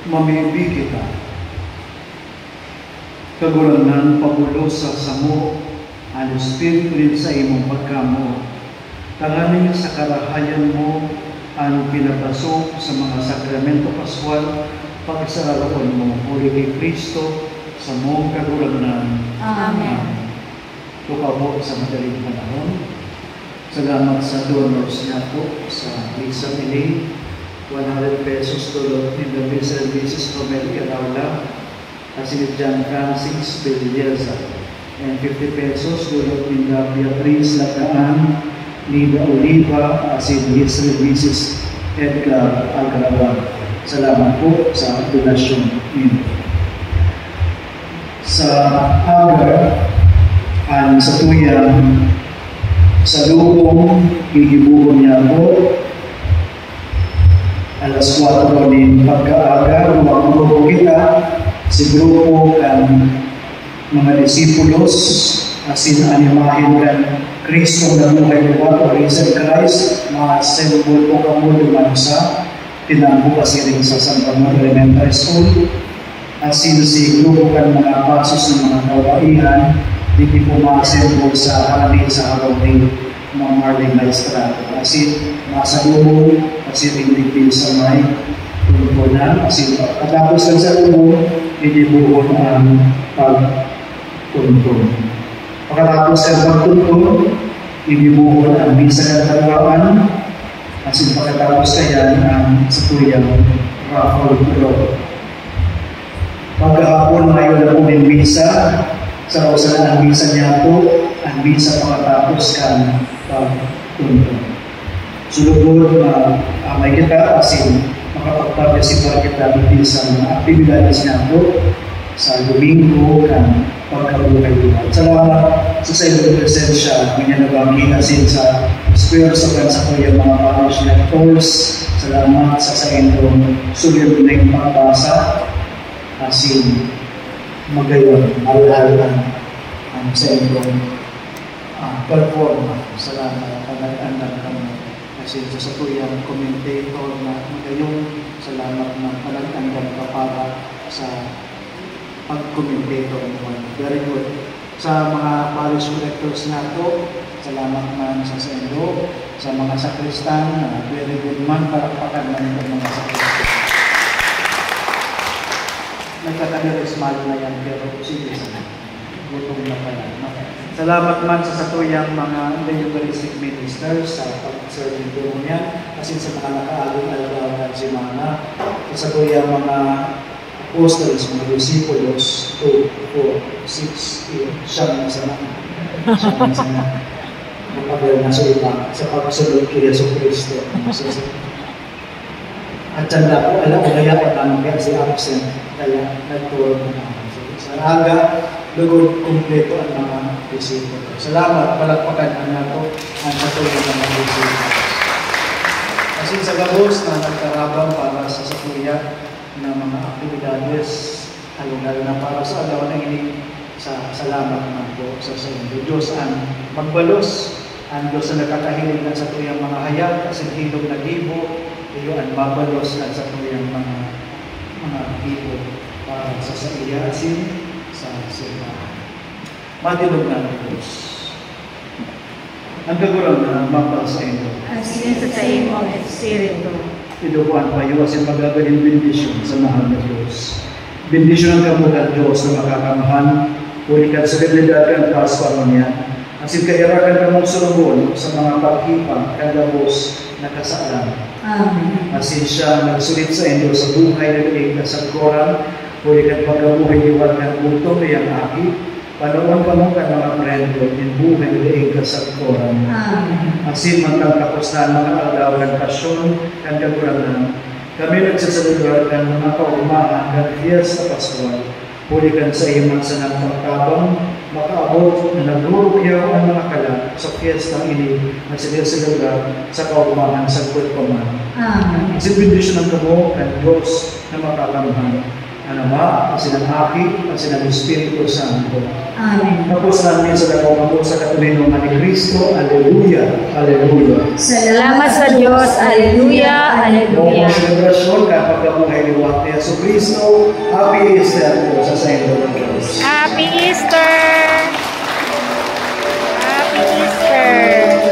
Mamibi kita. Kagulangan pabulo sa samo, ang Espiritu rin sa imong pagkamo. Tanganin sa karahayan mo, ang pinapasok sa mga sakramento paswal, pagsarapon mo, puri kay Kristo, sa mong kagulangan. Amen. Tukabo sa madaling panahon. Salamat sa donors niya po sa Lisa Mili, 100 pesos tulot ni David Services Romel Caraula, si John Francis Belieza, and 50 pesos tulot ni Beatriz Lataan, Nida Oliva, si David Services Edgar Alcarawan. Salamat po sa donasyon niyo. Sa agar, ang sa tuyang sa lubong, igibuhon niya po alas 4 po din pagkaaga, lumang kita si grupo kan mga disipulos asin animahin kan Kristo na buhay diwa o risen Christ, mga sembol po kamo duman sa tinampo pasiring sa San Ramon Elementary School asin si grupo kan mga pasos ng mga kawaihan hindi po ma-assemble sa halamin sa araw ni Marlene Maestrato. Asin, nasa lumo, asin hindi sa may tulpo na, asin katapos lang sa lumo, hindi buhon ang pagtuntun. Pagkatapos ang pagtuntun, hindi buhon ang misa ng kalawaan, asin pagkatapos kayan ang satuyang raffle draw. Pagkahapon ngayon na po ng misa, sa usalan ang misa niya po, ang misa pagkatapos kan pagtuntun. Sulugod na may kita asin makapagpartisipa kita din sa mga aktibidades niya po sa Domingo kan pagkabuhay diwa. Salamat sa iyong presensya, minyanabangin asin sa Espiritu sa kansa ko yung mga parish lectors. Salamat sa iyong sulit na yung pagbasa asin magayon, alalaan ang sa inyong performa. Salamat na nag-andang kami. Kasi sa tuyang commentator na magayon, salamat na nag-andang ka para sa pag-commentator naman. Very good. Sa mga parish collectors na ito, salamat man sa inyo. Sa mga sakristan, very good man, palakpakan man itong mga sakristan. Nagkakadirismalo na yan, pero sige sana. Gutom na pala. Salamat man sa satuyang mga Eucharistic ministers sa pag-serve nito niya. Kasi sa mga nakaaling-alagaan si Mana, sa satuyang mga apostles, mga disciples, 2, 4, 6, 8, siyam na sana. Siyam na sana. Magpagal na sa iba sa pagsunod kay Yesu Cristo. At tanda ko, alam ko kaya at anong kaya si absent, kaya nagturo na naman. Sa aga, lugod kumpleto ang mga disipulo. Salamat, palakpakan ang nato ang katulong ng mga disipulo. Kasi sa gabos na nagkarabang para sa satuya ng mga aktibidades, halong-halo na para sa alaw na ini sa salamat naman po sa inyo. Diyos ang magbalos, ang Diyos na nakakahiling ng satuyang mga hayag, kasi hilog na gibo, iyo ang mabalos at sa tuyang mga hibo para sa iya asin sa simbahan. Madilog na ng Diyos. Ang kagurang na mapal sa inyo. Asin sa imong Espiritu. Idukuan pa iyo asin magagaling bendisyon sa mahal na Diyos. Bendisyon ang kamutan Diyos na makakamahan, ulikan sa realidad ang paswaro niya. Asin kairakan ka mong sulungon sa mga pagkipang kagabos na kasalan. Amen. Asin siya nagsulit sa inyo sa buhay na daig kasagkoran, ulikan pagkabuhay iwan ng butong niyang aki, panoon pa mo ka mga prendo, in buhay na daig kasagkoran. Amen. Asin matang tapos na mga aldaw ng pasyon, kan kaguranan, kami nagsasalugar ng mga kaumahan ng Fiesta Pascual, ulikan sa iman sa nagpagtabang, makaabot na nagurukyaw ang mga kalat sa fiesta ini na sinisilagran sa kaumahan sa Pagpaman. Amen. Kasi bendisyon ng kamo ang Diyos na makakamhan. ang Ama, ang sinang-Aki, ang sinang-Espiritu Santo. Amen. Tapos namin sa nagpapabot sa katulinong ni Kristo. Alleluia, Alleluia. Salamat sa Diyos. Alleluia, Alleluia. Noong selebrasyon, kapag kabuhay ni Wate Yesu Kristo, Happy Easter po sa Sayo ng Diyos. Happy Easter! Happy Easter!